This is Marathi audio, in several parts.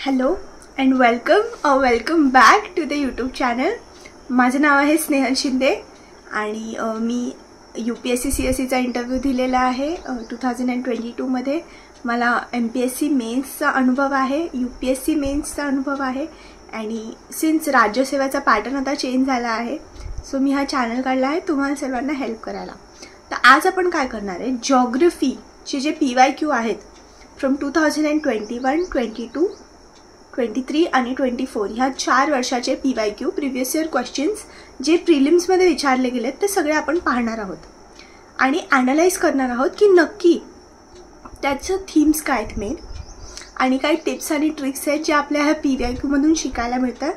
Hello and welcome back to the YouTube channel. माझं नाव आहे स्नेहल शिंदे आणि मी UPSC CSEचा इंटरव्ह्यू दिलेला आहे 2022मध्ये. मला MPSC मेन्सचा अनुभव आहे, UPSC मेन्सचा अनुभव आहे आणि सिन्स राज्यसेवेचा पॅटर्न आता चेंज झाला आहे सो मी हा चॅनल काढला आहे तुम्हाला सर्वांना हेल्प करायला. तर आज आपण काय करणार आहे, जॉग्रफीचे जे PYQ आहेत फ्रॉम 2021, 22, 23 आणि 24 ह्या 4 वर्षाचे PYQ प्रिव्हियस इयर क्वेश्चन्स जे प्रिलिम्समध्ये विचारले गेलेत ते सगळे आपण पाहणार आहोत आणि ॲनालाइज करणार आहोत की नक्की त्याचं थीम्स काय आहेत मेन आणि काही टिप्स आणि ट्रिक्स आहेत जे आपल्या ह्या PYQमधून शिकायला मिळतात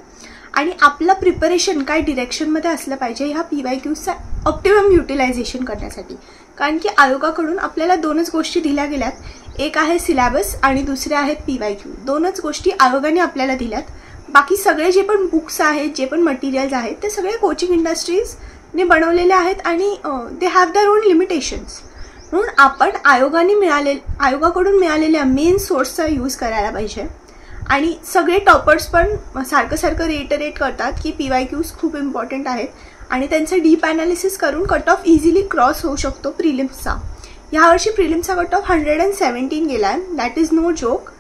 आणि आपलं प्रिपरेशन काय डिरेक्शनमध्ये असलं पाहिजे ह्या PYQचा ऑप्टिमम युटिलायझेशन करण्यासाठी. कारण की आयोगाकडून आपल्याला दोनच गोष्टी दिल्या गेल्यात, एक आहे सिलेबस आणि दुसरे आहेत PYQ. दोनच गोष्टी आयोगाने आपल्याला दिल्यात. बाकी सगळे जे पण बुक्स आहेत, जे पण मटेरियल्स आहेत ते सगळे कोचिंग इंडस्ट्रीजने बनवलेले आहेत आणि they have their own limitations. म्हणून आपण आयोगाकडून मिळालेल्या मेन सोर्सचा यूज करायला पाहिजे. आणि सगळे टॉपर्स पण सारखं रिइटरेट करतात की PYQs खूप इम्पॉर्टंट आहेत आणि त्यांचं डीप ॲनालिसिस करून कट ऑफ इझिली क्रॉस होऊ शकतो प्रिलिम्सचा. यावर्षी प्रिलिम्सचा कट ऑफ 117 गेला आहे, दॅट इज नो जोक.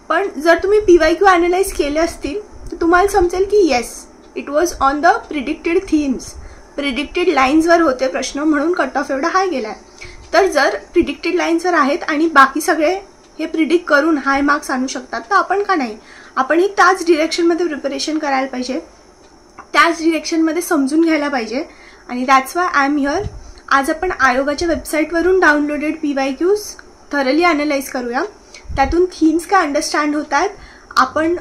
पण जर तुम्ही PYQ ॲनालाइज केले असतील तर तुम्हाला समजेल की yes it was on the predicted themes, predicted लाईन्सवर होते प्रश्न म्हणून कट ऑफ एवढा हाय गेला आहे. तर जर प्रिडिक्टेड लाईन्सवर आहेत आणि बाकी सगळे हे प्रिडिक्ट करून हाय मार्क्स आणू शकतात तर आपण का नाही, आपणही त्याच डिरेक्शनमध्ये प्रिपरेशन करायला पाहिजे, त्याच डिरेक्शनमध्ये समजून घ्यायला पाहिजे. आणि that's why I am here. आज आपण आयोगाच्या वेबसाईटवरून डाउनलोडेड PYQs थरली ॲनालाइज करूया. त्यातून थीम्स काय अंडरस्टँड होत आहेत, आपण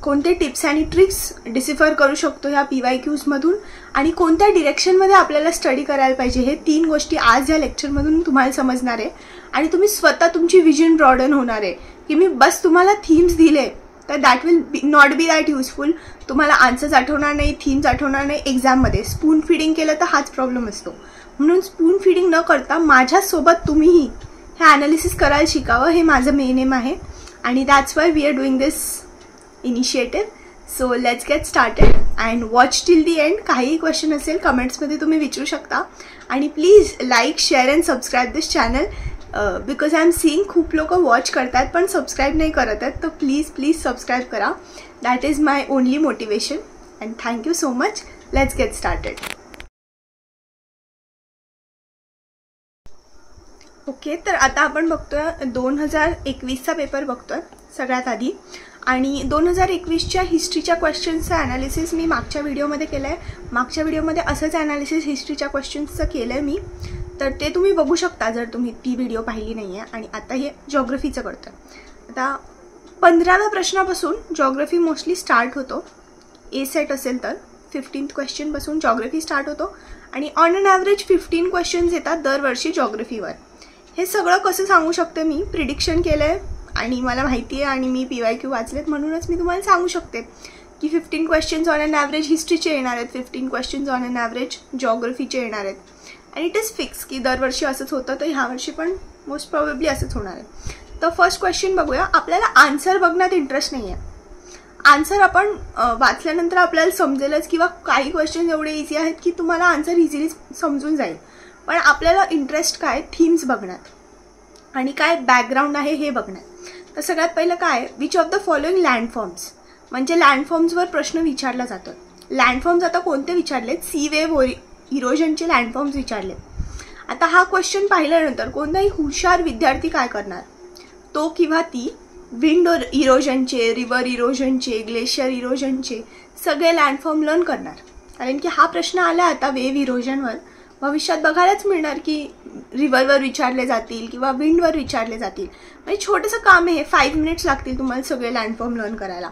कोणते टिप्स आणि ट्रिक्स डिसिफर करू शकतो ह्या PYQsमधून आणि कोणत्या डिरेक्शनमध्ये आपल्याला स्टडी करायला पाहिजे हे 3 गोष्टी आज या लेक्चरमधून तुम्हाला समजणार आहे. आणि तुम्ही स्वतः तुमची विजन ब्रॉडन होणार आहे की मी बस तुम्हाला थीम्स दिले तर that will not be that useful. तुम्हाला आन्सर्स आठवणार नाही, थीम्स आठवणार नाही. एक्झाममध्ये स्पून फिडिंग केलं तर हाच प्रॉब्लेम असतो. म्हणून स्पून फिडिंग न करता माझ्यासोबत तुम्हीही हे ॲनालिसिस करायला शिकावं हे माझं मेन एम आहे आणि that's why we are doing this initiative. So let's get started and watch till the end. काहीही क्वेश्चन असेल कमेंट्समध्ये तुम्ही विचारू शकता आणि please like, share and subscribe this channel because I am seeing खूप लोक वॉच करतात पण सबस्क्राईब नाही करत आहेत. तर प्लीज सबस्क्राईब करा. That is my only motivation and thank you so much. Let's get started. Okay, तर आता आपण बघतोय 2021चा पेपर बघतोय सगळ्यात आधी. आणि 2021च्या हिस्ट्रीच्या क्वेश्चन्सचं ॲनालिसिस मी मागच्या व्हिडिओमध्ये केलं आहे. मागच्या व्हिडिओमध्ये असंच ॲनालिसिस हिस्ट्रीच्या क्वेश्चन्सचं केलं आहे मी, तर ते तुम्ही बघू शकता जर तुम्ही ती व्हिडिओ पाहिली नाही आहे. आणि आता हे जॉग्रफीचं करतो आहे. आता 15व्या प्रश्नापासून जॉग्रफी मोस्टली स्टार्ट होतो. ए सेट असेल तर 15th क्वेश्चनपासून जॉग्रफी स्टार्ट होतो आणि ऑन अन ॲव्हरेज 15 क्वेश्चन्स येतात दरवर्षी जॉग्रफीवर. हे सगळं कसं सांगू शकते, मी प्रिडिक्शन केलं आहे आणि मला माहिती आहे आणि मी PYQ वाचलेत म्हणूनच मी तुम्हाला सांगू शकते की 15 क्वेश्चन्स ऑन अन ॲव्हरेज हिस्ट्रीचे येणार आहेत, 15 क्वेश्चन्स ऑन अन ॲव्हरेज जॉग्रफीचे येणार आहेत. आणि इट इज फिक्स की दरवर्षी असंच होतं तर ह्यावर्षी पण मोस्ट प्रॉबेबली असंच होणार आहे. तर फर्स्ट क्वेश्चन बघूया. आपल्याला आन्सर बघण्यात इंटरेस्ट नाही आहे. आन्सर आपण वाचल्यानंतर आपल्याला समजेलच किंवा काही क्वेश्चन एवढे इझी आहेत की तुम्हाला आन्सर इझिली समजून जाईल. पण आपल्याला इंटरेस्ट काय, थीम्स बघण्यात आणि काय बॅकग्राऊंड आहे हे बघण्यात. तर सगळ्यात पहिलं काय, विच ऑफ द फॉलोइंग लँडफॉर्म्स, म्हणजे लँडफॉर्म्सवर प्रश्न विचारला जातो. लँडफॉर्म्स आता कोणते विचारलेत, सी वेव्ह इरोजनचे लँडफॉर्म्स विचारलेत. आता हा क्वेश्चन पाहिल्यानंतर कोणताही हुशार विद्यार्थी काय करणार, तो किंवा ती विंड इरोजनचे, रिव्हर इरोजनचे, ग्लेशियर इरोजनचे सगळे लँडफॉर्म लर्न करणार. कारण की हा प्रश्न आला आता वेव्ह इरोजनवर, भविष्यात बघायलाच मिळणार की रिव्हरवर विचारले जातील किंवा विंडवर विचारले जातील. म्हणजे छोटंसं काम आहे हे, 5 मिनिट्स लागतील तुम्हाला सगळे लँडफॉर्म लर्न करायला.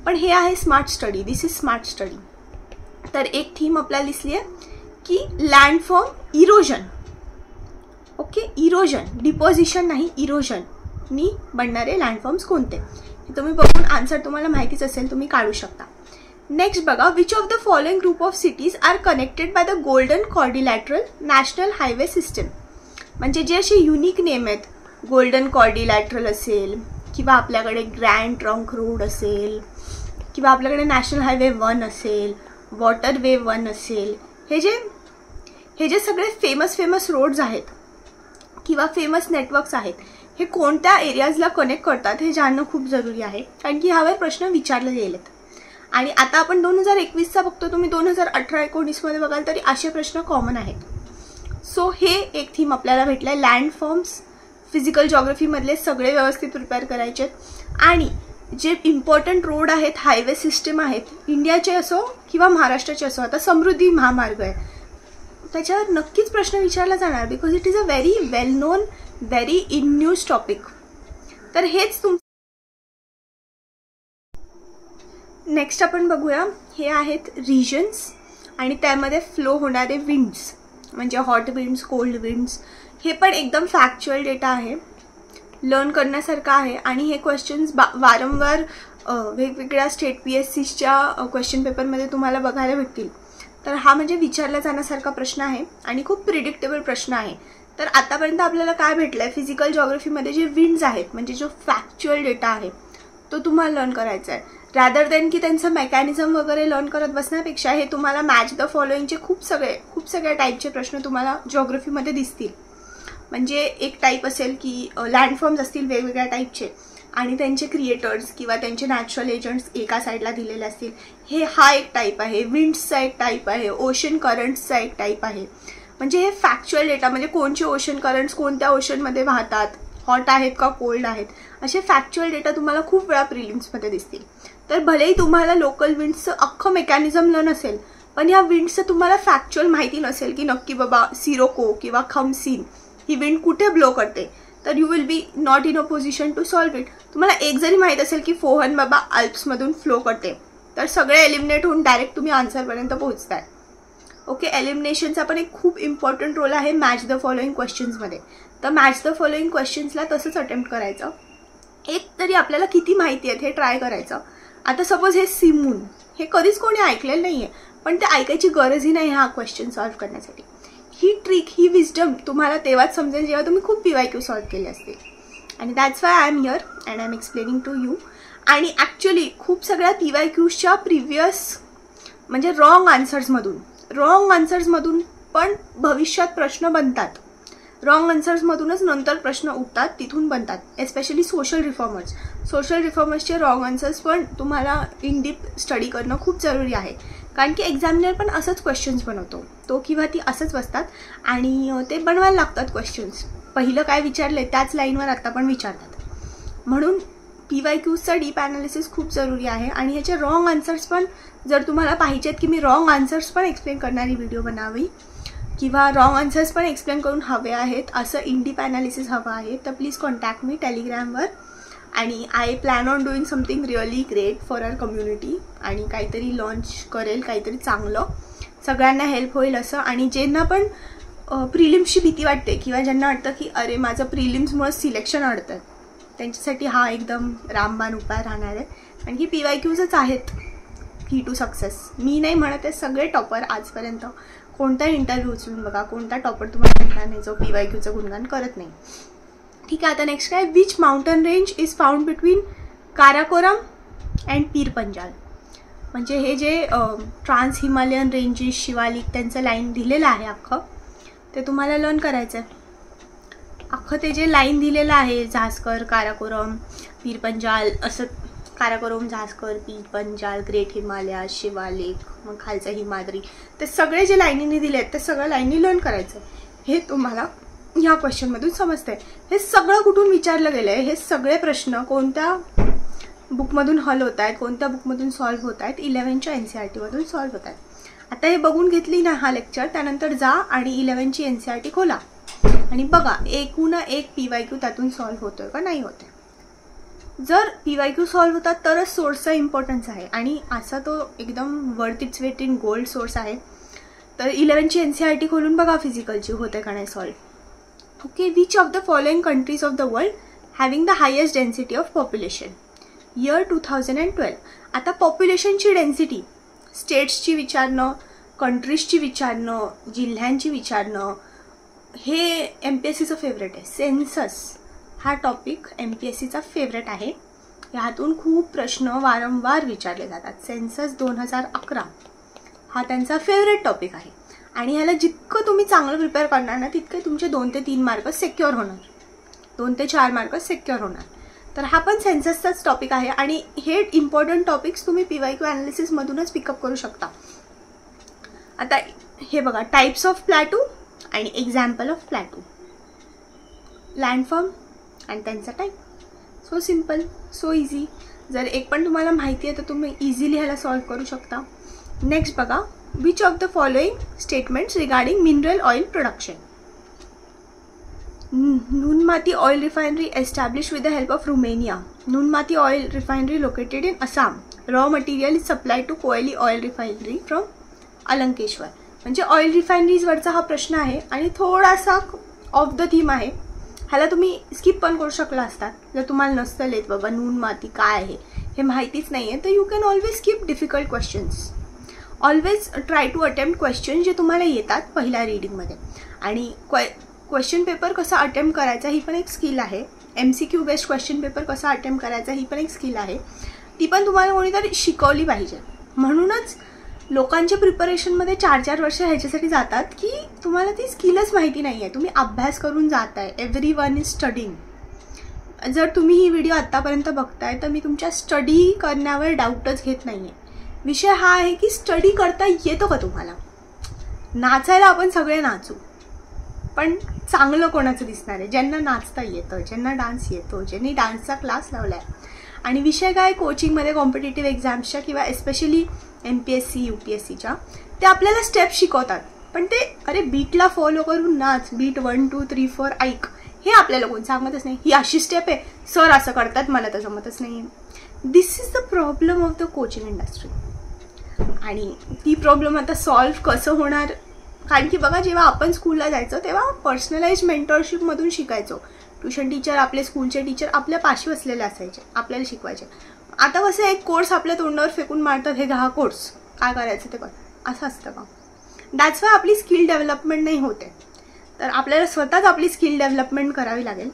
पण हे आहे smart study, this is smart study. तर एक थीम आपल्याला दिसली आहे की लँडफॉर्म इरोजन. ओके, इरोजन, डिपॉझिशन नाही, इरोजन नी बनणारे लँडफॉर्म्स कोणते हे तुम्ही बघून आन्सर तुम्हाला माहितीच असेल, तुम्ही काढू शकता. नेक्स्ट बघा, which of the following group of cities are connected by the golden quadrilateral national highway system. म्हणजे जे असे युनिक नेम आहेत, गोल्डन कॉर्डिलॅटरल असेल, किंवा आपल्याकडे ग्रँड ट्रंक रोड असेल, किंवा आपल्याकडे नॅशनल हायवे 1 असेल, वॉटरवे 1 असेल, हे जे सगळे फेमस रोड्स आहेत किंवा फेमस नेटवर्क्स आहेत, हे कोणत्या एरियाजला कनेक्ट करतात हे जाणणं खूप जरुरी आहे, कारण की ह्यावर प्रश्न विचारले गेलेत. आणि आता आपण 2021चा बघतो, तुम्ही 2018-19 मध्ये बघाल तरी असे प्रश्न कॉमन आहेत. सो हे एक थीम आपल्याला भेटलाय. लँड फॉर्म्स, फिजिकल जॉग्राफी मधले सगळे व्यवस्थित प्रिपेअर करायचे आणि जे इम्पॉर्टंट रोड आहेत, हायवे सिस्टम आहेत, इंडियाचे असो किंवा महाराष्ट्राचे असो, आता समृद्धी महामार्ग आहे त्याच्यावर नक्कीच प्रश्न विचारला जाणार, because it is a very well non, very in news topic. तर हेच नेक्स्ट आपण बघूया. हे आहेत रिजन्स आणि त्यामध्ये फ्लो होणारे विंड्स, म्हणजे हॉट विंड्स, कोल्ड विंड्स. हे पण एकदम फॅक्च्युअल डेटा आहे, लर्न करण्यासारखं आहे. आणि हे क्वेश्चन्स वारंवार वेगवेगळ्या स्टेट PSCच्या क्वेश्चन पेपरमध्ये तुम्हाला बघायला भेटतील. तर हा म्हणजे विचारला जाण्यासारखा प्रश्न आहे आणि खूप प्रिडिक्टेबल प्रश्न आहे. तर आतापर्यंत आपल्याला काय भेटलंय, फिजिकल जॉग्राफीमध्ये जे विंड्स आहेत, म्हणजे जो फॅक्च्युअल डेटा आहे तो तुम्हाला लर्न करायचा आहे, रॅदर दॅन की त्यांचं मेकॅनिझम वगैरे लर्न करत बसण्यापेक्षा हे तुम्हाला मॅच द फॉलोइंगचे खूप सगळ्या टाईपचे प्रश्न तुम्हाला जॉग्राफीमध्ये दिसतील. म्हणजे एक टाईप असेल की लँडफॉर्म्स असतील वेगवेगळ्या टाईपचे आणि त्यांचे क्रिएटर्स किंवा त्यांचे नॅचरल एजंट्स एका साईडला दिलेले असतील, हा एक टाईप आहे. विंड्सचा एक टाईप आहे, ओशन करंट्सचा एक टाईप आहे. म्हणजे हे फॅक्च्युअल डेटा, म्हणजे कोणचे ओशन करंट्स कोणत्या ओशनमध्ये वाहतात, हॉट आहेत का कोल्ड आहेत, असे फॅक्च्युअल डेटा तुम्हाला खूप वेळा प्रिलिम्समध्ये दिसतील. तर भलेही तुम्हाला लोकल विंड्सचं अख्खं मेकॅनिझम नसेल, पण या विंड्सचं तुम्हाला फॅक्च्युअल माहिती नसेल की नक्की बाबा सिरोको किंवा खमसीन ही विंड कुठे ब्लो करते, तर you will be not in a position to solve it. तुम्हाला एक जरी माहीत असेल की फोहन बाबा अल्प्समधून फ्लो करते, तर सगळे एलिमिनेट होऊन डायरेक्ट तुम्ही आन्सरपर्यंत पोहोचताय. ओके, एलिमिनेशनचा पण एक खूप इम्पॉर्टंट रोल आहे मॅच द फॉलोइंग क्वेश्चन्समध्ये. तर मॅच द फॉलोइंग क्वेश्चन्सला तसंच अटेम्प्ट करायचं. एक तरी आपल्याला किती माहिती आहेत हे ट्राय करायचं. आता सपोज हे सिमून, हे कधीच कोणी ऐकलेलं नाही आहे, पण ते ऐकायची गरजही नाही हा क्वेश्चन सॉल्व्ह करण्यासाठी. ही ट्रिक, ही विजडम तुम्हाला तेव्हाच समजेल जेव्हा तुम्ही खूप PYQ सॉल्व्ह केले असतील. आणि that's why I am here and I am explaining to you. आणि ॲक्च्युली खूप सगळ्या PYQच्या प्रिव्हियस म्हणजे रॉंग आन्सर्समधून पण भविष्यात प्रश्न बनतात. रॉंग आन्सर्समधूनच नंतर प्रश्न उठतात, तिथून बनतात. एस्पेशली सोशल रिफॉर्मर्सचे रॉंग आन्सर्स पण तुम्हाला इन डीप स्टडी करणं खूप जरुरी आहे, कारण की एक्झामिनर पण असंच क्वेश्चन्स बनवतो, तो किंवा ती असंच बसतात आणि ते बनवायला लागतात क्वेश्चन्स. पहिलं काय विचारले त्याच लाईनवर आता पण विचारतात. म्हणून PYQचा डीप ॲनालिसिस खूप जरुरी आहे. आणि ह्याचे रॉंग आन्सर्स पण जर तुम्हाला पाहिजेत की मी रॉंग आन्सर्स पण एक्सप्लेन करणारी व्हिडिओ बनावी किंवा रॉंग आन्सर्स पण एक्सप्लेन करून हवे आहेत, असं इन डीप ॲनालिसिस हवं आहे, तर प्लीज कॉन्टॅक्ट मी टेलिग्रामवर. आणि I plan on doing something really great for our community. आणि काहीतरी लॉन्च करेल, काहीतरी चांगलं, सगळ्यांना हेल्प होईल असं. आणि ज्यांना पण प्रिलिम्सची भीती वाटते किंवा ज्यांना वाटतं की अरे माझं प्रिलिम्समुळे सिलेक्शन अडतं, त्यांच्यासाठी हा एकदम रामबाण उपाय राहणार आहे. आणि ही PYQच आहेत की टू सक्सेस. मी नाही म्हणत आहे, सगळे टॉपर आजपर्यंत कोणता इंटरव्ह्यू उचलून बघा, कोणता टॉपर तुम्हाला भेटणार नाही जो PYQचं गुणगान करत नाही. ठीक आहे, आता नेक्स्ट काय, which mountain range is found between Karakoram and Pir Panjal. म्हणजे हे जे ट्रान्स हिमालयन रेंजेस, शिवालिक, त्यांचं लाईन दिलेलं आहे अख्खं, ते तुम्हाला लर्न करायचं आहे. अख्खं ते जे लाईन दिलेलं आहे, झास्कर, काराकोरम, पीर पंजाल, असं काराकोरम, झास्कर, पीर पंजाल, ग्रेट हिमालया, शिवालिक, मग खालचा हिमाद्री, ते सगळे जे लाईनीने दिले आहेत ते सगळं लाईननी लर्न करायचं आहे. हे तुम्हाला ह्या क्वेश्चनमधून समजतंय. हे सगळं कुठून विचारलं गेलं आहे, हे सगळे प्रश्न कोणत्या बुकमधून हल होत आहेत, कोणत्या बुकमधून सॉल्व्ह होत आहेत, 11च्या NCERTमधून सॉल्व्ह होत आहेत. आता हे बघून घेतली ना हा लेक्चर, त्यानंतर जा आणि 11ची NCERT खोला आणि बघा एकूण एक PYQ त्यातून सॉल्व्ह होतोय का नाही होतोय. जर PYQ सॉल्व्ह होतात तरच सोर्सचा इम्पॉर्टन्स आहे आणि असा तो एकदम worth its weight in gold source आहे. तर 11ची NCERT खोलून बघा फिजिकलची होते का नाही solve. Okay, which of the following countries of the world having the highest density of population. Year 2012. आता पॉप्युलेशनची डेन्सिटी स्टेट्सची विचारणं, कंट्रीजची विचारणं, जिल्ह्यांची विचारणं, हे MPSCचं फेवरेट आहे. सेन्सस हा टॉपिक MPSCचा फेवरेट आहे. ह्यातून खूप प्रश्न वारंवार विचारले जातात. सेन्सस 2011 हा त्यांचा फेवरेट टॉपिक आहे आणि ह्याला जितकं तुम्ही चांगलं प्रिपेअर करणार ना तितके तुमचे 2 ते 3 मार्क सिक्युअर होणार, 2 ते 4 मार्क सिक्युअर होणार. तर हा पण सेन्ससचाच टॉपिक आहे आणि हे इम्पॉर्टंट टॉपिक्स तुम्ही PYQ ॲनालिसिसमधूनच पिकअप करू शकता. आता हे बघा, टाइप्स ऑफ प्लॅटू आणि एक्झाम्पल ऑफ प्लॅटू, लँडफॉर्म आणि त्यांचा type. So simple, so easy. जर एक पण तुम्हाला माहिती आहे तर तुम्ही इझिली ह्याला सॉल्व करू शकता. नेक्स्ट बघा, which of the following statements regarding mineral oil production. Nunmati oil refinery established with the help of Romania. Nunmati oil refinery located in Assam. Raw material is supplied to Koeli oil refinery from अलंकेश्वर. म्हणजे ऑइल रिफायनरीजवरचा हा प्रश्न आहे आणि थोडासा ऑफ द थीम आहे. ह्याला तुम्ही स्किप पण करू शकला असतात जर तुम्हाला नसतं येत बाबा नुनमाती काय आहे हे माहितीच नाही आहे, तर you can always skip difficult questions. Always try to attempt question जे तुम्हाला येतात पहिल्या रीडिंगमध्ये. आणि क्वेश्चन पेपर कसा अटेम्प्ट करायचा ही पण एक स्किल आहे. MCQ बेस्ड क्वेश्चन पेपर कसा अटेम्प्ट करायचा ही पण एक स्किल आहे. ती पण तुम्हाला कोणीतरी शिकवली पाहिजे. म्हणूनच लोकांच्या प्रिपरेशनमध्ये 4-4 वर्ष ह्याच्यासाठी जातात की तुम्हाला ती स्किलच माहिती नाही आहे, तुम्ही अभ्यास करून जात आहे. Everyone is studying. जर तुम्ही ही व्हिडिओ आत्तापर्यंत बघताय तर मी तुमच्या स्टडी करण्यावर डाऊटच घेत नाही आहे. विषय हा आहे की स्टडी करता येतो का तुम्हाला. नाचायला आपण सगळे नाचू, पण चांगलं कोणाचं दिसणार आहे, ज्यांना नाचता येतं, ज्यांना डान्स येतो, ज्यांनी डान्सचा क्लास लावला आहे. आणि विषय काय, कोचिंगमध्ये कॉम्पिटेटिव्ह एक्झाम्सच्या किंवा एस्पेशली MPSC UPSCच्या ते आपल्याला स्टेप शिकवतात, पण ते अरे बीटला फॉलो करून नाच, बीट 1 2 3 4 ऐक, हे आपल्याला कोण सांगतच नाही. ही अशी स्टेप आहे, सर असं करतात, मला तर जमतच नाही. This is the problem of the coaching industry. आणि ती प्रॉब्लेम आता सॉल्व्ह कसं होणार, कारण की बघा, जेव्हा आपण स्कूलला जायचो तेव्हा पर्सनलाइज मेंटरशिपमधून शिकायचो. ट्युशन टीचर, आपले स्कूलचे टीचर आपल्या पाशी बसलेले असायचे, आपल्याला शिकवायचे. आता कसं एक कोर्स आपल्या तोंडावर फेकून मारतात, हे घ्या कोर्स, काय करायचं ते कर, असं असतं का. दॅट्स वाय आपली स्किल डेव्हलपमेंट नाही होते. तर आपल्याला स्वतःच आपली स्किल डेव्हलपमेंट करावी लागेल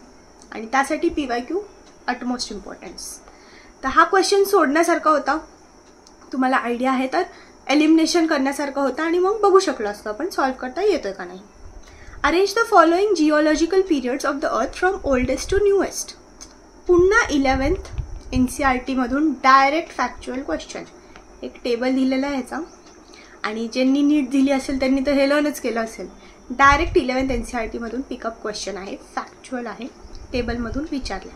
आणि त्यासाठी PYQ अटमोस्ट इम्पॉर्टन्स. तर हा क्वेश्चन सोडण्यासारखा होता, तुम्हाला आयडिया आहे तर एलिमिनेशन करण्यासारखं होतं आणि मग बघू शकलो असतो आपण सॉल्व्ह करता येतोय का नाही. Arrange the following geological periods of the earth from oldest to newest. पुन्हा 11th NCERT मधून डायरेक्ट फॅक्च्युअल क्वेश्चन. एक टेबल दिलेला आहे ह्याचा, आणि ज्यांनी नीट दिली असेल त्यांनी तर हे लर्नच केलं असेल. डायरेक्ट 11th NCERT मधून पिकअप क्वेश्चन आहे, फॅक्च्युअल आहे, टेबलमधून विचारल्या.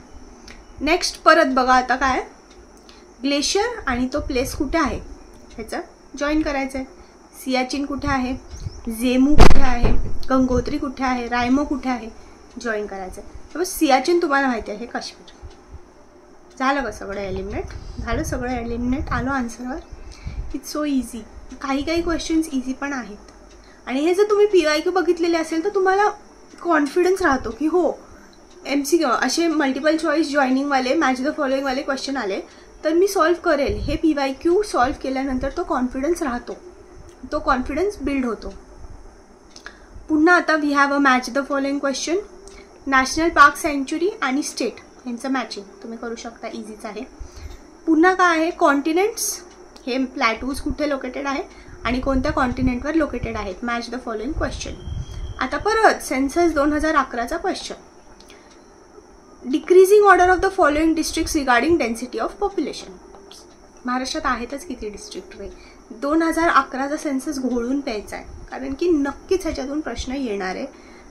नेक्स्ट परत बघा, आता काय, ग्लेशियर आणि तो प्लेस कुठे आहे ह्याचं जॉईन करायचं आहे. सियाचिन कुठे आहे, जेमू कुठे आहे, गंगोत्री कुठे आहे, रायमो कुठे आहे, जॉईन करायचं आहे. तर सियाचिन तुम्हाला माहिती आहे हे काश्मीर. झालं का सगळं एलिमिनेट, झालं सगळं एलिमिनेट, आलो आन्सरवर. It's so easy. काही काही क्वेश्चन्स इझी पण आहेत आणि हे जर तुम्ही PYQ बघितलेले असेल तर तुम्हाला कॉन्फिडन्स राहतो की हो MCQ असे मल्टिपल चॉईस जॉईनिंगवाले, मॅच द फॉलोइंगवाले क्वेश्चन आले तर मी सॉल्व्ह करेल. हे PYQ सॉल्व्ह केल्यानंतर तो कॉन्फिडन्स राहतो, तो कॉन्फिडन्स बिल्ड होतो. पुन्हा आता we have a match the following question. National park सँच्युरी आणि स्टेट यांचं मॅचिंग तुम्ही करू शकता, इझीच आहे. पुन्हा काय आहे, कॉन्टिनेंट्स, हे प्लॅटूज कुठे लोकेटेड आहे आणि कोणत्या कॉन्टिनेंटवर लोकेटेड आहेत, मॅच द फॉलोइंग क्वेश्चन. आता परत सेन्सस 2011चा question. Decreasing order of the following districts regarding density of population. महाराष्ट्रात आहेतच किती डिस्ट्रिक्ट रे. 2011चा सेन्सस घोळून प्यायचा आहे, कारण की नक्कीच ह्याच्यातून प्रश्न येणार आहे.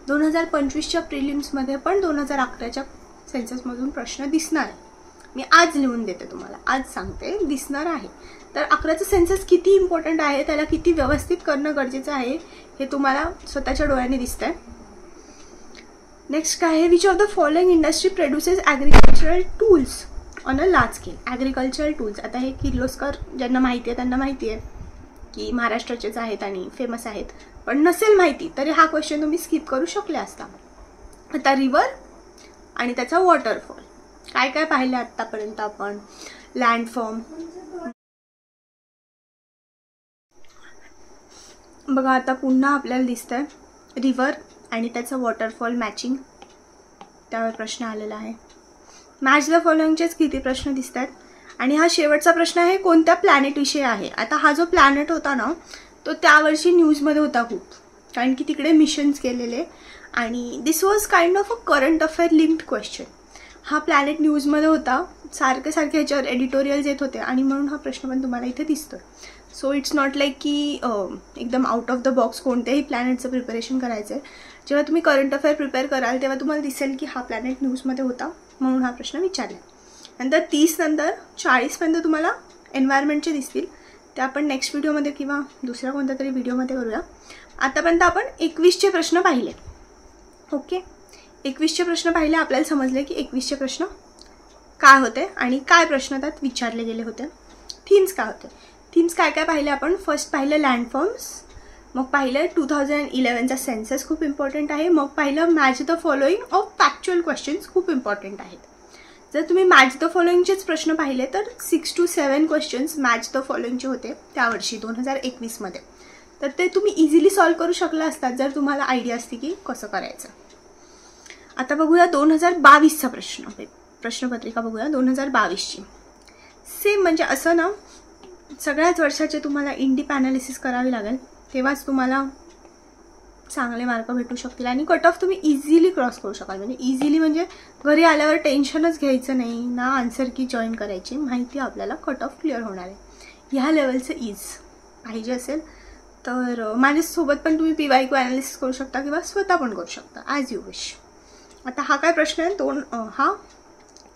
2025च्या प्रिलिम्समध्ये पण 2011च्या सेन्ससमधून प्रश्न दिसणार आहे. मी आज लिहून देते तुम्हाला, आज सांगते, दिसणार आहे. तर 11चं सेन्सस किती इम्पॉर्टंट आहे, त्याला किती व्यवस्थित करणं गरजेचं आहे हे तुम्हाला स्वतःच्या डोळ्याने दिसतंय. नेक्स्ट काय आहे, which of the following industry produces agricultural tools on a large scale. Agricultural tools, आता हे किर्लोस्कर ज्यांना माहिती आहे त्यांना माहिती आहे की महाराष्ट्राचेच आहेत आणि फेमस आहेत, पण नसेल माहिती तरी हा क्वेश्चन तुम्ही स्किप करू शकले असता. आता रिव्हर आणि त्याचा वॉटरफॉल काय काय पाहिलं आतापर्यंत आपण. लँडफॉर्म बघा, आता पुन्हा आपल्याला दिसतंय रिव्हर आणि त्याचं वॉटरफॉल मॅचिंग. त्यावर प्रश्न आलेला आहे. मॅच द फॉलोइंगचेच किती प्रश्न दिसतात. आणि हा शेवटचा प्रश्न आहे कोणत्या प्लॅनेटविषयी आहे. आता हा जो प्लॅनेट होता ना तो त्यावर्षी न्यूजमध्ये होता खूप, कारण की तिकडे मिशन्स केलेले आणि this was kind of a current affair linked question. हा प्लॅनेट न्यूजमध्ये होता, सारखे ह्याच्यावर एडिटोरियल्स येत होते आणि म्हणून हा प्रश्न पण तुम्हाला इथे दिसतोय. सो इट्स नॉट लाईक की एकदम आउट ऑफ द बॉक्स कोणत्याही प्लॅनेटचं प्रिपरेशन करायचं आहे. जेव्हा तुम्ही करंट अफेअर प्रिपेअर कराल तेव्हा तुम्हाला दिसेल की हा प्लॅनेट न्यूजमध्ये होता म्हणून हा प्रश्न विचारला. नंतर 30 नंतर 40पर्यंत तुम्हाला एन्व्हायरमेंटचे दिसतील, ते आपण नेक्स्ट व्हिडिओमध्ये किंवा दुसऱ्या कोणत्या तरी व्हिडिओमध्ये करूया. आतापर्यंत आपण 21चे प्रश्न पाहिले. ओके, 21चे प्रश्न पाहिले. आपल्याला समजले की 21चे प्रश्न काय होते आणि काय प्रश्न त्यात विचारले गेले होते. थीम्स काय होते, थीम्स काय काय पाहिले आपण. फर्स्ट पाहिलं लँडफॉर्म्स, मग पाहिलं 2011चा सेन्सस खूप इम्पॉर्टंट आहे. मग पाहिलं match the following of factual questions खूप इम्पॉर्टंट आहेत. जर तुम्ही मॅच द फॉलोइंगचेच प्रश्न पाहिले तर 6 to 7 क्वेश्चन्स मॅच द फॉलोइंगचे होते त्यावर्षी 2021मध्ये. तर ते तुम्ही इझिली सॉल्व्ह करू शकला असतात जर तुम्हाला आयडिया असती की कसं करायचं. आता बघूया 2022चा प्रश्नपत्रिका बघूया 2022ची. सेम म्हणजे असं ना सगळ्याच वर्षाचे तुम्हाला इंडिप ॲनालिसिस करावी लागेल, तेव्हाच तुम्हाला चांगले मार्क भेटू शकतील आणि कट ऑफ तुम्ही इझिली क्रॉस करू शकाल. म्हणजे इझिली म्हणजे घरी आल्यावर टेन्शनच घ्यायचं नाही ना, आन्सर की जॉईन करायची, माहिती आपल्याला कट ऑफ क्लिअर होणार आहे. ह्या लेवलचं इज पाहिजे असेल तर माझ्यासोबत पण तुम्ही PYQ ॲनालिसिस करू शकता किंवा स्वतः पण करू शकता ॲज यू विश. आता हा काय प्रश्न आहे हा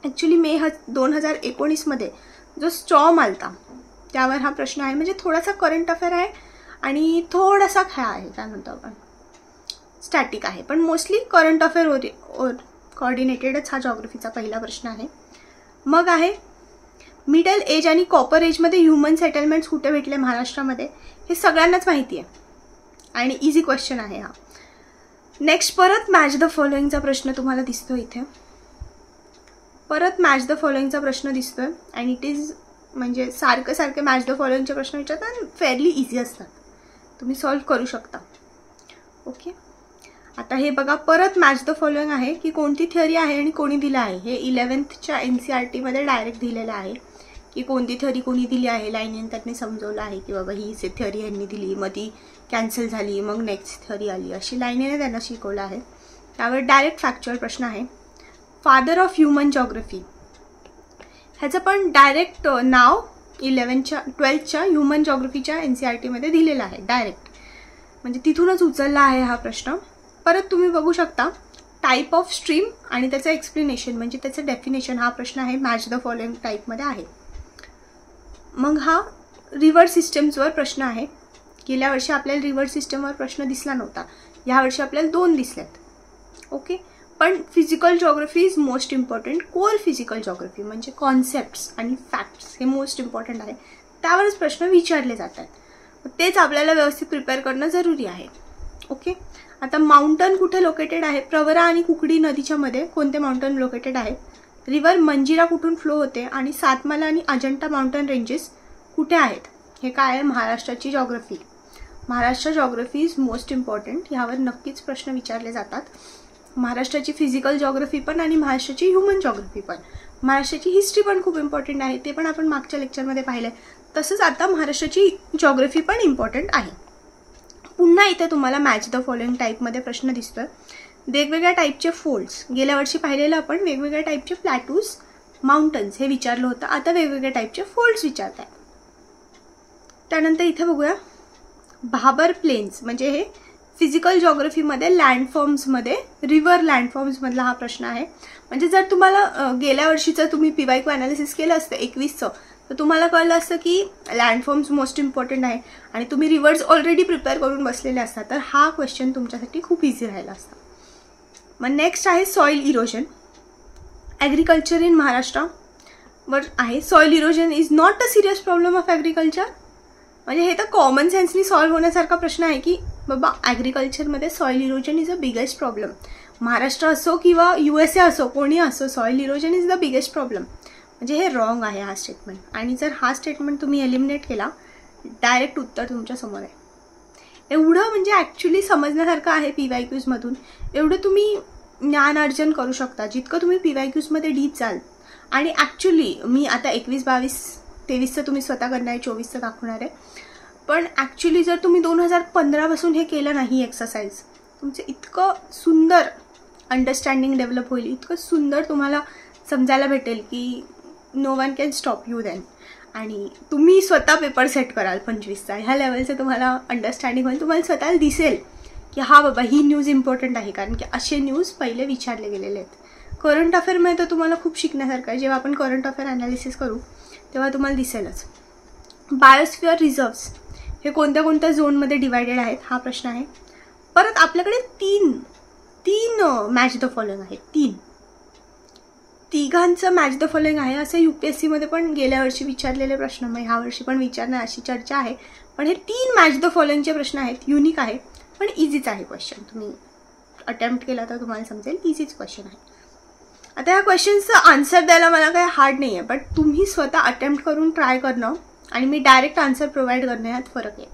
ॲक्च्युली मे 2019मध्ये जो स्टॉर्म आलता त्यावर हा प्रश्न आहे. म्हणजे थोडासा करंट अफेअर आहे आणि थोडासा आहे काय म्हणतो आपण स्टॅटिक आहे, पण मोस्टली करंट अफेअर कोऑर्डिनेटेडच हा जॉग्रफीचा पहिला प्रश्न आहे. मग आहे मिडल एज आणि कॉपर एजमध्ये ह्युमन सेटलमेंट्स कुठे भेटले महाराष्ट्रामध्ये, हे सगळ्यांनाच माहिती आहे आणि इझी क्वेश्चन आहे हा. नेक्स्ट परत मॅच द फॉलोइंगचा प्रश्न तुम्हाला दिसतो इथे. परत मॅच द फॉलोइंगचा प्रश्न दिसतोय आणि इट इज म्हणजे सारखे मॅच द फॉलोइंगचे प्रश्न विचारतात आणि फेअरली इझी असतात, तुम्ही सॉल्व्ह करू शकता. ओके, आता हे बघा परत मॅच द फॉलोइंग आहे की कोणती थिअरी आहे आणि कोणी दिलं आहे. हे 11thच्या NCERTमध्ये डायरेक्ट दिलेलं आहे की कोणती थिअरी कोणी दिली आहे. लाईन त्यांनी समजवलं आहे की बाबा ही थिअरी यांनी दिली, मग ती कॅन्सल झाली, मग नेक्स्ट थिअरी आली, अशी लाईनीने त्यांना शिकवलं आहे. त्यावर डायरेक्ट फॅक्च्युअल प्रश्न आहे. फादर ऑफ ह्युमन जॉग्रफी ह्याचं पण डायरेक्ट नाव 12च्या ह्युमन जॉग्रफीच्या NCERTमध्ये दिलेलं आहे डायरेक्ट, म्हणजे तिथूनच उचलला आहे हा प्रश्न. परत तुम्ही बघू शकता टाईप ऑफ स्ट्रीम आणि त्याचं एक्सप्लेनेशन म्हणजे त्याचं डेफिनेशन हा प्रश्न आहे मॅच द फॉलोइंग टाईपमध्ये आहे. मग हा रिव्हर सिस्टम्सवर प्रश्न आहे. गेल्या वर्षी आपल्याला रिव्हर सिस्टमवर प्रश्न दिसला नव्हता, यावर्षी आपल्याला 2 दिसलेत. ओके, पण physical geography is most important. Core physical geography म्हणजे कॉन्सेप्ट्स आणि फॅक्ट्स हे मोस्ट इम्पॉर्टंट आहे, त्यावरच प्रश्न विचारले जातात. तेच आपल्याला व्यवस्थित प्रिपेअर करणं जरुरी आहे. ओके, आता माउंटन कुठे लोकेटेड आहे. प्रवरा आणि कुकडी नदीच्या मध्ये कोणते माउंटन लोकेटेड आहेत. रिव्हर मंजिरा कुठून फ्लो होते आणि सातमाला आणि अजंठा माउंटन रेंजेस कुठे आहेत. हे काय आहे महाराष्ट्राची geography. Maharashtra geography is most important, ह्यावर नक्कीच प्रश्न विचारले जातात. महाराष्ट्राची फिजिकल जॉग्रफी पण आणि महाराष्ट्राची ह्युमन जॉग्रफी पण. महाराष्ट्राची हिस्ट्री पण खूप इम्पॉर्टंट आहे, ते पण आपण मागच्या लेक्चरमध्ये पाहिलं आहे. तसंच आता महाराष्ट्राची जॉग्रफी पण इम्पॉर्टंट आहे. पुन्हा इथे तुम्हाला मॅच द फॉलोइंग टाईपमध्ये प्रश्न दिसतोय. वेगवेगळ्या टाईपचे फोल्ड्स गेल्या वर्षी पाहिलेलं आपण वेगवेगळ्या टाईपचे प्लॅटूज माउंटन्स हे विचारलं होतं, आता वेगवेगळ्या टाईपचे फोल्ड्स विचारत आहेत. त्यानंतर इथे बघूया भाबर प्लेन्स म्हणजे हे फिजिकल जॉग्रफीमध्ये लँडफॉर्म्समध्ये रिव्हर लँडफॉर्म्समधला हा प्रश्न आहे. म्हणजे जर तुम्हाला गेल्या वर्षीचं तुम्ही PYQ ॲनालिसिस केलं असतं 21चं तर तुम्हाला कळलं असतं की लँडफॉर्म्स मोस्ट इम्पॉर्टंट आहे आणि तुम्ही रिव्हर्स ऑलरेडी प्रिपेअर करून बसलेले असतात, तर हा क्वेश्चन तुमच्यासाठी खूप इझी राहिला असता. मग नेक्स्ट आहे सॉईल इरोजन. ॲग्रिकल्चर इन महाराष्ट्रावर आहे. Soil erosion is not a serious problem of agriculture. म्हणजे हे तर कॉमन सेन्सनी सॉल्व्ह होण्यासारखा प्रश्न आहे की बाबा ॲग्रिकल्चरमध्ये soil erosion is a biggest problem. Maharashtra असो किंवा USA असो कोणी असो, soil erosion is the biggest problem. म्हणजे हे रॉंग आहे हा स्टेटमेंट. आणि जर हा स्टेटमेंट तुम्ही एलिमिनेट केला डायरेक्ट उत्तर तुमच्या समोर आहे. एवढं म्हणजे ॲक्च्युली समजण्यासारखं आहे PYQsमधून. एवढं तुम्ही ज्ञान अर्जन करू शकता जितकं तुम्ही PYQsमध्ये डीप जाल. आणि ॲक्च्युली मी आता 21, 22, 23चं तुम्ही स्वतः करणार आहे, 24चं दाखवणार आहे. पण ॲक्च्युली जर तुम्ही 2015 पासून हे केलं नाही एक्सरसाइज, तुमचं इतकं सुंदर अंडरस्टँडिंग डेव्हलप होईल, इतकं सुंदर तुम्हाला समजायला भेटेल की no one can stop you then. आणि तुम्ही स्वतः पेपर सेट कराल 25चा. ह्या लेवलचं तुम्हाला अंडरस्टँडिंग होईल. तुम्हाला स्वतःला दिसेल की हा बाबा ही न्यूज इम्पॉर्टंट आहे, कारण की असे न्यूज पहिले विचारले गेलेले आहेत. करंट अफेअरमध्ये तर तुम्हाला खूप शिकण्यासारखं आहे. जेव्हा आपण करंट अफेअर ॲनालिसिस करू तेव्हा तुम्हाला दिसेलच. बायोस्फिअर रिझर्व्स हे कोणत्या कोणत्या झोनमध्ये डिवायडेड आहेत हा प्रश्न आहे. परत आपल्याकडे तीन मॅच द फॉलोइंग आहेत. तिघांचं मॅच द फॉलोइंग आहे. असं UPSCमध्ये पण गेल्या वर्षी विचारलेले प्रश्न, मग ह्या वर्षी पण विचारणार अशी चर्चा आहे. पण हे 3 मॅच द फॉलोइंगचे प्रश्न आहेत. युनिक आहे पण इझीच आहे क्वेश्चन. तुम्ही अटेम्प्ट केला तर तुम्हाला समजेल इझीच क्वेश्चन आहे. आता ह्या क्वेश्चनचं आन्सर द्यायला मला काही हार्ड नाही आहे, बट तुम्ही स्वतः अटेम्प्ट करून ट्राय करणं आणि मी डायरेक्ट आन्सर प्रोव्हाइड करणं यात फरक आहे.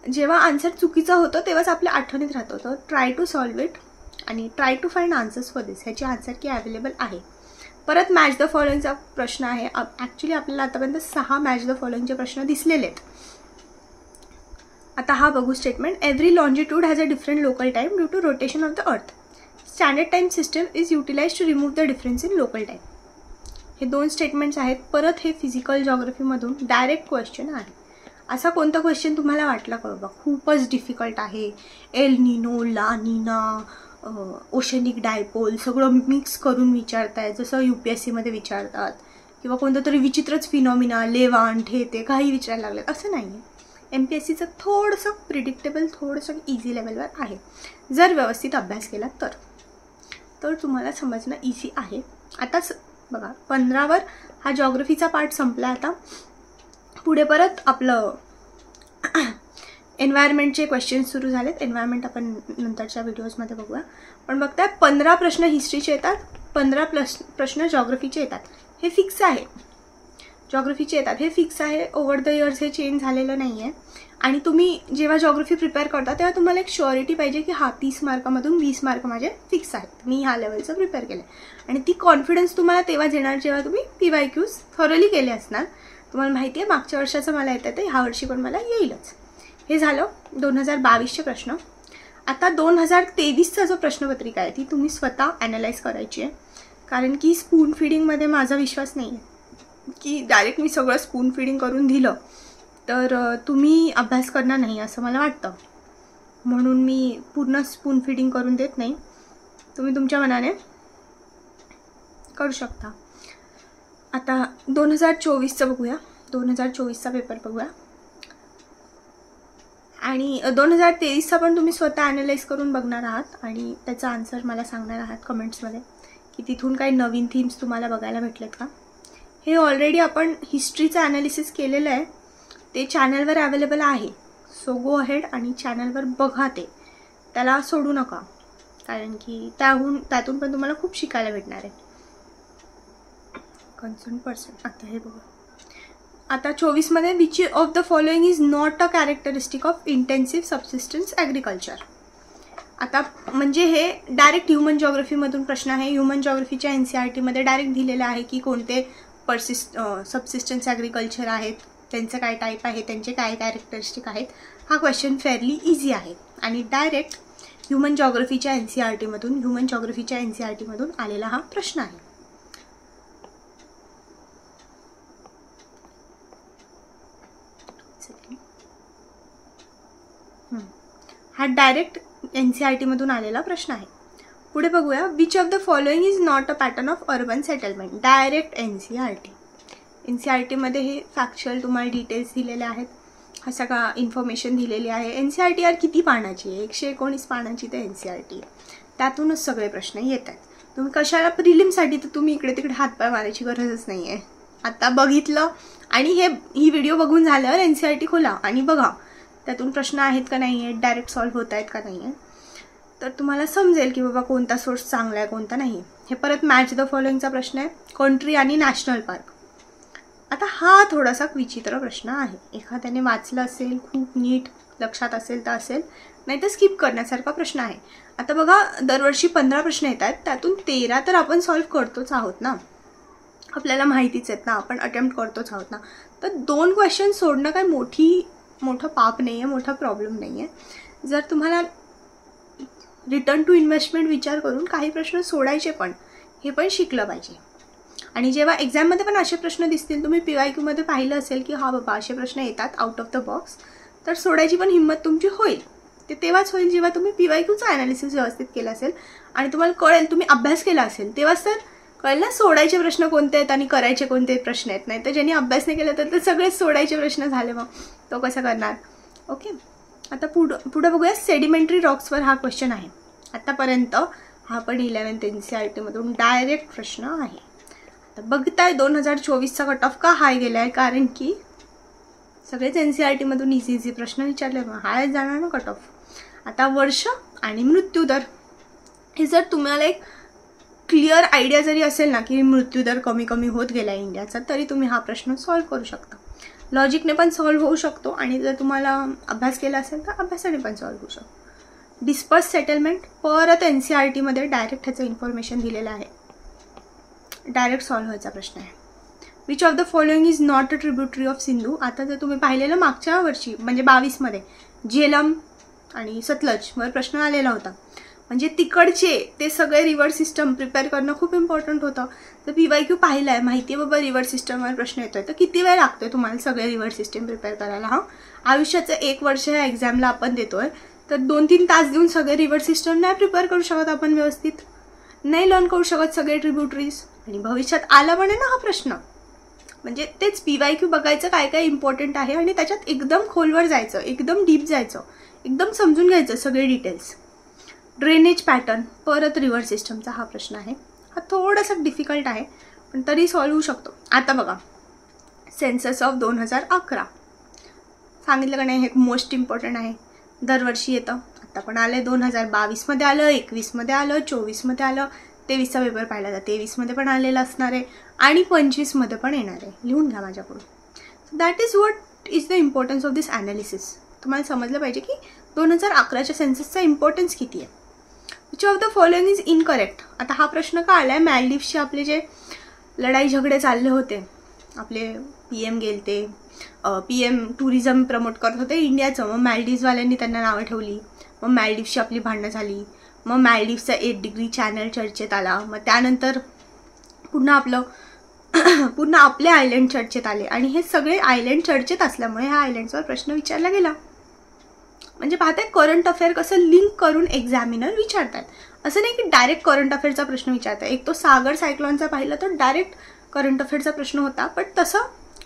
जेव्हा आन्सर चुकीचा होतं तेव्हाच आपल्या आठवणीत राहत होतं. ट्राय टू सॉल्व्ह इट आणि try to find answers for this. ह्याची आन्सर की अवेलेबल आहे. परत मॅच द फॉलोइंगचा प्रश्न आहे. ॲक्च्युली आपल्याला आतापर्यंत 6 मॅच द फॉलोइंगचे प्रश्न दिसलेले आहेत. आता हा बघू statement. Every longitude has a different local time due to rotation of the earth. Standard time system is utilize to remove the difference in local time. हे 2 स्टेटमेंट्स आहेत. परत हे फिजिकल जॉग्रफीमधून डायरेक्ट क्वेश्चन आहे. असा कोणता क्वेश्चन तुम्हाला वाटला का बाबा खूपच डिफिकल्ट आहे, एल निनो, ला निना, ओशनिक डायपोल सगळं मिक्स करून विचारताय जसं UPSCमध्ये विचारतात, किंवा कोणतं तरी विचित्रच फिनॉमिना, लेवांट, हे ते काही विचारायला लागले, असं नाही आहे. MPSCचं थोडंसं प्रिडिक्टेबल, थोडंसं इझी लेवलवर आहे. जर व्यवस्थित अभ्यास केला तर तुम्हाला समजणं इझी आहे. आताच बघा 15वर हा जॉग्रफीचा पार्ट संपला. आता पुढे परत आपलं एन्व्हायरमेंटचे क्वेश्चन्स सुरू झालेत. एन्व्हायरमेंट आपण नंतरच्या व्हिडिओजमध्ये बघूया. पण बघताय 15 प्रश्न हिस्ट्रीचे येतात, 15 प्रश्न जॉग्रफीचे येतात. हे फिक्स आहे. जॉग्रफीचे येतात हे फिक्स आहे. ओव्हर द इयर्स हे चेंज झालेलं नाही आहे. आणि तुम्ही जेव्हा जॉग्रफी प्रिपेअर करता तेव्हा तुम्हाला एक श्युरिटी पाहिजे की हा 30 मार्कामधून 20 मार्क माझे फिक्स आहेत, मी ह्या लेवलचं प्रिपेअर केलं आहे. आणि ती कॉन्फिडन्स तुम्हाला तेव्हा येणार जेव्हा तुम्ही PYQs थॉरली केले असणार. तुम्हाला माहिती आहे मागच्या वर्षाचं मला येतं ते ह्या वर्षी पण मला येईलच. हे झालं 2022चे प्रश्न. आता 2023चा जो प्रश्नपत्रिका आहे ती तुम्ही स्वतः ॲनालाइज करायची आहे. कारण की स्पून फिडिंगमध्ये माझा विश्वास नाही आहे की डायरेक्ट मी सगळं स्पून फिडिंग करून दिलं तर तुम्ही अभ्यास करणार नाही असं मला वाटतं. म्हणून मी पूर्ण स्पून फिडिंग करून देत नाही. तुम्ही तुमच्या मनाने करू शकता. आता 2024चं बघूया. 2024चा पेपर बघूया. आणि 2023चा पण तुम्ही स्वतः ॲनालाइज करून बघणार आहात आणि त्याचा आन्सर मला सांगणार आहात कमेंट्समध्ये की तिथून काही नवीन थीम्स तुम्हाला बघायला भेटलेत का. हे ऑलरेडी आपण हिस्ट्रीचं ॲनालिसिस केलेलं आहे. ते चॅनलवर अवेलेबल आहे. सो गो अहेड आणि चॅनलवर बघा ते. त्याला सोडू नका कारण की त्यातून पण तुम्हाला खूप शिकायला भेटणार आहे. Concern person. आता हे बघा. आता 24मध्ये which of the following is not a characteristic of intensive subsistence agriculture. आता म्हणजे हे डायरेक्ट ह्युमन जॉग्रफीमधून प्रश्न आहे. ह्युमन जॉग्रफीच्या NCERTमध्ये डायरेक्ट दिलेलं आहे की कोणते सबसिस्टन्स ॲग्रिकल्चर आहेत, त्यांचं काय टाईप आहे, त्यांचे काय कॅरेक्टरिस्टिक आहेत. हा क्वेश्चन फेअरली इझी आहे आणि डायरेक्ट ह्युमन जॉग्रफीच्या NCERTमधून आलेला हा प्रश्न आहे. हा डायरेक्ट NCERTमधून आलेला प्रश्न आहे. पुढे बघूया. Which of the following is not a pattern of urban settlement. Direct NCERTमध्ये हे फॅक्च्युअल तुम्हाला डिटेल्स दिलेले आहेत. हा सगळा इन्फॉर्मेशन दिलेली आहे. NCERT यार किती पानाची आहे, 119 पानाची ते NCERT. त्यातूनच सगळे प्रश्न येत आहेत. तुम्ही कशाला प्रिलिमसाठी तर तुम्ही इकडे तिकडे हातपाय मारायची गरजच नाही आहे. आता बघितलं आणि ही व्हिडिओ बघून झाल्यावर NCERT खोला आणि बघा त्यातून प्रश्न आहेत का नाही आहेत, डायरेक्ट सॉल्व्ह होत आहेत का नाही आहेत, तर तुम्हाला समजेल की बाबा कोणता सोर्स चांगला आहे कोणता नाही. हे परत मॅच द फॉलोइंगचा प्रश्न आहे. कंट्री आणि नॅशनल पार्क. आता हा थोडासा विचित्र प्रश्न आहे. एखाद्याने वाचलं असेल खूप नीट लक्षात असेल तर असेल, नाही तर स्किप करण्यासारखा प्रश्न आहे. आता बघा, दरवर्षी 15 प्रश्न येतात, त्यातून 13 तर आपण सॉल्व्ह करतोच आहोत ना, आपल्याला माहितीच आहेत ना, आपण अटेम्प्ट करतोच आहोत ना. तर 2 क्वेश्चन सोडणं काय मोठं पाप नाही आहे, मोठा प्रॉब्लेम नाही आहे. जर तुम्हाला रिटर्न टू इन्व्हेस्टमेंट विचार करून काही प्रश्न सोडायचे पण, हे पण शिकलं पाहिजे. आणि जेव्हा एक्झाममध्ये पण असे प्रश्न दिसतील, तुम्ही PYQमध्ये पाहिलं असेल की हा बाबा असे प्रश्न येतात आउट ऑफ द बॉक्स, तर सोडायची पण हिंमत तुमची होईल. ते तेव्हाच होईल जेव्हा तुम्ही PYQचा ॲनालिसिस व्यवस्थित केला असेल आणि तुम्हाला कळेल, तुम्ही अभ्यास केला असेल, तेव्हाच तर कळेल ना सोडायचे प्रश्न कोणते आहेत आणि करायचे कोणते प्रश्न आहेत. नाही तर ज्यांनी अभ्यास नाही केला तर सगळेच सोडायचे प्रश्न झाले, मग तो कसं करणार. ओके, आता पुढं बघूया. सेडिमेंटरी रॉक्सवर हा क्वेश्चन आहे. आतापर्यंत हा पण 11th NCERTमधून डायरेक्ट प्रश्न आहे. आता बघताय 2024चा कट ऑफ का हाय गेला आहे, कारण की सगळेच NCERTमधून इझी प्रश्न विचारले, मग हाय जाणार ना कट ऑफ. आता वर्ष आणि मृत्यूदर, हे जर तुम्हाला एक क्लिअर आयडिया जरी असेल ना की मृत्यूदर कमी कमी होत गेला आहे इंडियाचा, तरी तुम्ही हा प्रश्न सॉल्व्ह करू शकता. लॉजिकने पण सॉल्व्ह होऊ शकतो आणि जर तुम्हाला अभ्यास केला असेल तर अभ्यासाने पण सॉल्व्ह होऊ शकतो. डिस्पर्स सेटलमेंट परत NCERTमध्ये डायरेक्ट ह्याचं इन्फॉर्मेशन दिलेलं आहे, डायरेक्ट सॉल्व्ह व्हायचा प्रश्न आहे. Which of the following is not a tributary of Sindhu. आता जर तुम्ही पाहिलेलं मागच्या वर्षी म्हणजे 22मध्ये झेलम आणि सतलजवर प्रश्न आलेला होता, म्हणजे तिकडचे ते सगळे रिव्हर सिस्टम प्रिपेअर करणं खूप इम्पॉर्टंट होतं. तर PYQ पाहिलं आहे, माहिती आहे बाबा रिव्हर सिस्टमवर प्रश्न येतोय, तर किती वेळ लागतोय तुम्हाला सगळे रिव्हर सिस्टम प्रिपेअर करायला. हा आयुष्याचं 1 वर्ष ह्या एक्झामला आपण देतोय, तर 2-3 तास देऊन सगळे रिव्हर सिस्टम नाही प्रिपेअर करू शकत आपण, व्यवस्थित नाही लर्न करू शकत सगळे ट्रिब्युटरीज. आणि भविष्यात आला पण आहे ना हा प्रश्न, म्हणजे तेच PYQ बघायचं काय काय इम्पॉर्टंट आहे आणि त्याच्यात एकदम खोलवर जायचं, एकदम डीप जायचं, एकदम समजून घ्यायचं सगळे डिटेल्स. ड्रेनेज पॅटर्न परत रिव्हर सिस्टमचा हा प्रश्न आहे. हा थोडासा डिफिकल्ट आहे पण तरी सॉल्व्ह होऊ शकतो. आता बघा, सेन्सस ऑफ 2011 सांगितलं का नाही, हे मोस्ट इम्पॉर्टंट आहे, दरवर्षी येतं. आता पण आलं, 2022मध्ये आलं, 21मध्ये आलं, 24मध्ये आलं, 23चा पेपर पाहिला तर 23मध्ये पण आलेलं असणार आहे आणि 25मध्ये पण येणार आहे. लिहून घ्या माझ्याकडून. So that is what is the importance of this analysis. तुम्हाला समजलं पाहिजे की 2011च्या सेन्ससचा इम्पॉर्टन्स किती आहे. Which of the following is incorrect. आता हा प्रश्न का आला आहे, मॅलडीव्सचे आपले जे लढाई झगडे चालले होते, आपले PM गेलते, PM टुरिझम प्रमोट करत होते इंडियाचं, मग मॅलडीव्सवाल्यांनी त्यांना नावं ठेवली, मग मॅलडीव्सची आपली भांडणं झाली, मग मॅलडीव्सचा 8 डिग्री चॅनल चर्चेत आला, मग त्यानंतर पुन्हा आपले आयलँड चर्चेत आले आणि हे सगळे आयलँड चर्चेत असल्यामुळे ह्या आयलँड्सवर प्रश्न विचारला गेला. म्हणजे पाहताय करंट अफेअर कसं लिंक करून एक्झामिनर विचारतात. असं नाही की डायरेक्ट करंट अफेअरचा प्रश्न विचारतात. एक तो सागर सायक्लॉनचा पाहिला तर डायरेक्ट करंट अफेअरचा प्रश्न होता, पण तसं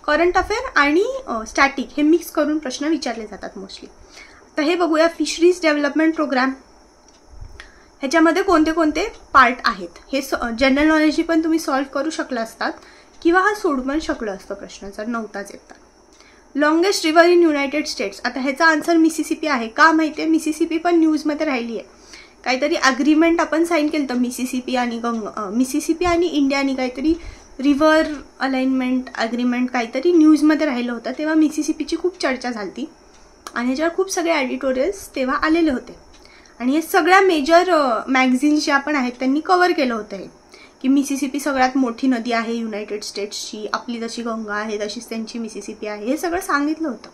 करंट अफेअर आणि स्टॅटिक हे मिक्स करून प्रश्न विचारले जातात मोस्टली. तर हे बघूया, फिशरीज डेव्हलपमेंट प्रोग्राम ह्याच्यामध्ये कोणते कोणते पार्ट आहेत. हे जनरल नॉलेजची पण तुम्ही सॉल्व्ह करू शकला असतात किंवा हा सोडू पण शकलो असतो प्रश्न जर नव्हताच येतात. Longest river in United states. आता ह्याचा आन्सर मिसिसिपी आहे. का माहिती आहे, मिसिसिपी पण न्यूजमध्ये राहिली आहे. काहीतरी अग्रीमेंट आपण साईन केलं तर मिसिसिपी आणि इंडियानी काहीतरी रिव्हर अलाइनमेंट अग्रीमेंट काहीतरी न्यूजमध्ये राहिलं होतं, तेव्हा मिसिसिपीची खूप चर्चा झाली आणि ह्याच्यावर खूप सगळे एडिटोरियल्स तेव्हा आलेले होते आणि हे सगळ्या मेजर मॅगझिन्स ज्या पण आहेत त्यांनी कव्हर केलं होतं हे की मिसिसिपी सगळ्यात मोठी नदी आहे युनायटेड स्टेट्सची, आपली जशी गंगा आहे तशीच त्यांची मिसिसिपी आहे, हे सगळं सांगितलं होतं.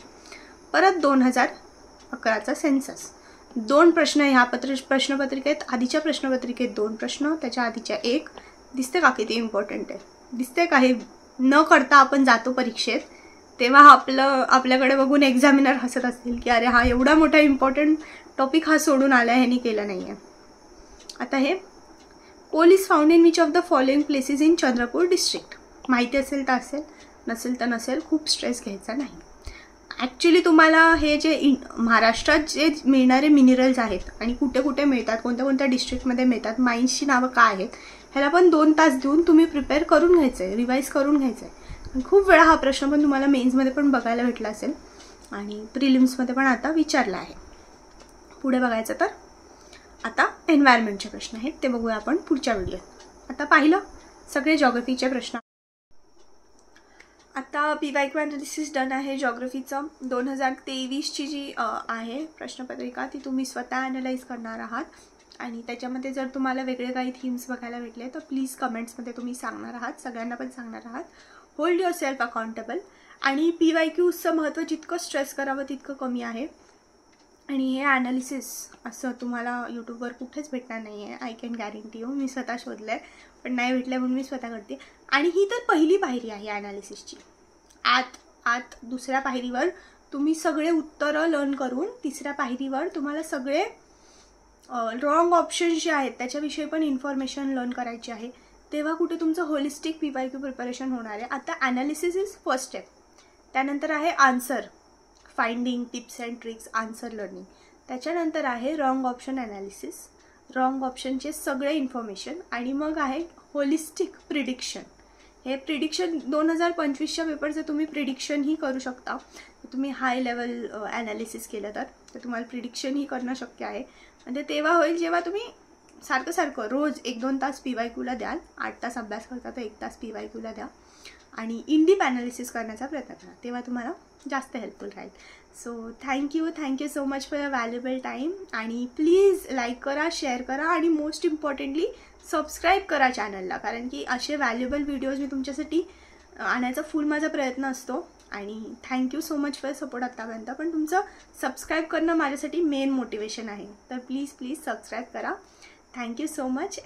परत 2011चा सेन्सस. 2 प्रश्न ह्या प्रश्नपत्रिकेत, आधीच्या प्रश्नपत्रिकेत 2 प्रश्न, त्याच्या आधीच्या 1. दिसते का किती इम्पॉर्टंट आहे, दिसते का. हे न करता आपण जातो परीक्षेत तेव्हा आपल्याकडे बघून एक्झामिनर हसत असतील की अरे हा एवढा मोठा इम्पॉर्टंट टॉपिक हा सोडून आला, ह्यानी केलं नाही आहे. आता हे coal is found in which of the following places in Chandrapur district. माहिती असेल तर असेल, नसेल तर नसेल, खूप स्ट्रेस घ्यायचा नाही. ॲक्च्युली तुम्हाला हे जे महाराष्ट्रात जे मिळणारे मिनरल्स आहेत आणि कुठे कुठे मिळतात, कोणत्या कोणत्या डिस्ट्रिक्टमध्ये मिळतात, माइन्सची नावं काय आहेत, ह्याला पण 2 तास देऊन तुम्ही प्रिपेअर करून घ्यायचं आहे, रिवाईज करून घ्यायचं आहे. खूप वेळा हा प्रश्न पण तुम्हाला मेन्समध्ये पण बघायला भेटला असेल आणि प्रिलिम्समध्ये पण आता विचारला आहे. पुढे बघायचं तर आता एन्व्हायरमेंटचे प्रश्न आहेत, ते बघूया आपण पुढच्या व्हिडिओत. आता पाहिलं सगळे जॉग्रफीचे प्रश्न. आता PYQ ॲनालिसिस डन आहे जॉग्रफीचं. 2023ची जी आहे प्रश्नपत्रिका ती तुम्ही स्वतः ॲनालाइज करणार आहात आणि त्याच्यामध्ये जर तुम्हाला वेगळे काही थीम्स बघायला भेटले तर प्लीज कमेंट्समध्ये तुम्ही सांगणार आहात, सगळ्यांना पण सांगणार आहात. Hold your self accountable. आणि PYQचं महत्त्व जितकं स्ट्रेस करावं तितकं कमी आहे आणि हे ॲनालिसिस असं तुम्हाला यूट्यूबवर कुठेच भेटणार नाही आहे. I can guarantee you. मी स्वतः शोधलं आहे पण नाही भेटलं म्हणून मी स्वतः करते. आणि ही तर पहिली पायरी आहे ॲनालिसिसची. आत दुसऱ्या पायरीवर तुम्ही सगळे उत्तरं लर्न करून तिसऱ्या पायरीवर तुम्हाला सगळे रॉंग ऑप्शन्स जे आहेत त्याच्याविषयी पण इन्फॉर्मेशन लर्न करायची आहे. तेव्हा कुठे तुमचं होलिस्टिक PYQ प्रिपरेशन होणार आहे. आता ॲनालिसिस इज फर्स्ट स्टेप. त्यानंतर आहे answer finding, tips and tricks, answer learning. त्याच्यानंतर आहे रॉंग ऑप्शन ॲनालिसिस, रॉंग ऑप्शनचे सगळे इन्फॉर्मेशन. आणि मग आहे होलिस्टिक प्रिडिक्शन. हे प्रिडिक्शन 2025च्या पेपरचं तुम्ही प्रिडिक्शनही करू शकता. तुम्ही हाय लेवल ॲनालिसिस केलं तर तुम्हाला प्रिडिक्शनही करणं शक्य आहे. म्हणजे तेव्हा होईल जेव्हा तुम्ही सारखं रोज 1-2 तास PYQला द्याल. 8 तास अभ्यास करता तर 1 तास PYQला द्या आणि इन-डेप्थ ॲनालिसिस करण्याचा प्रयत्न करा. तेव्हा तुम्हाला जास्त हेल्पफुल राहील. So thank you so much for your valuable time. आणि प्लीज लाईक करा, शेअर करा आणि मोस्ट इम्पॉर्टंटली सबस्क्राईब करा चॅनलला, कारण की असे व्हॅल्युएबल व्हिडिओज मी तुमच्यासाठी आणायचा फुल माझा प्रयत्न असतो. आणि thank you so much for support आत्तापर्यंत. पण तुमचं सबस्क्राईब करणं माझ्यासाठी मेन मोटिवेशन आहे. तर प्लीज सबस्क्राईब करा. Thank you so much.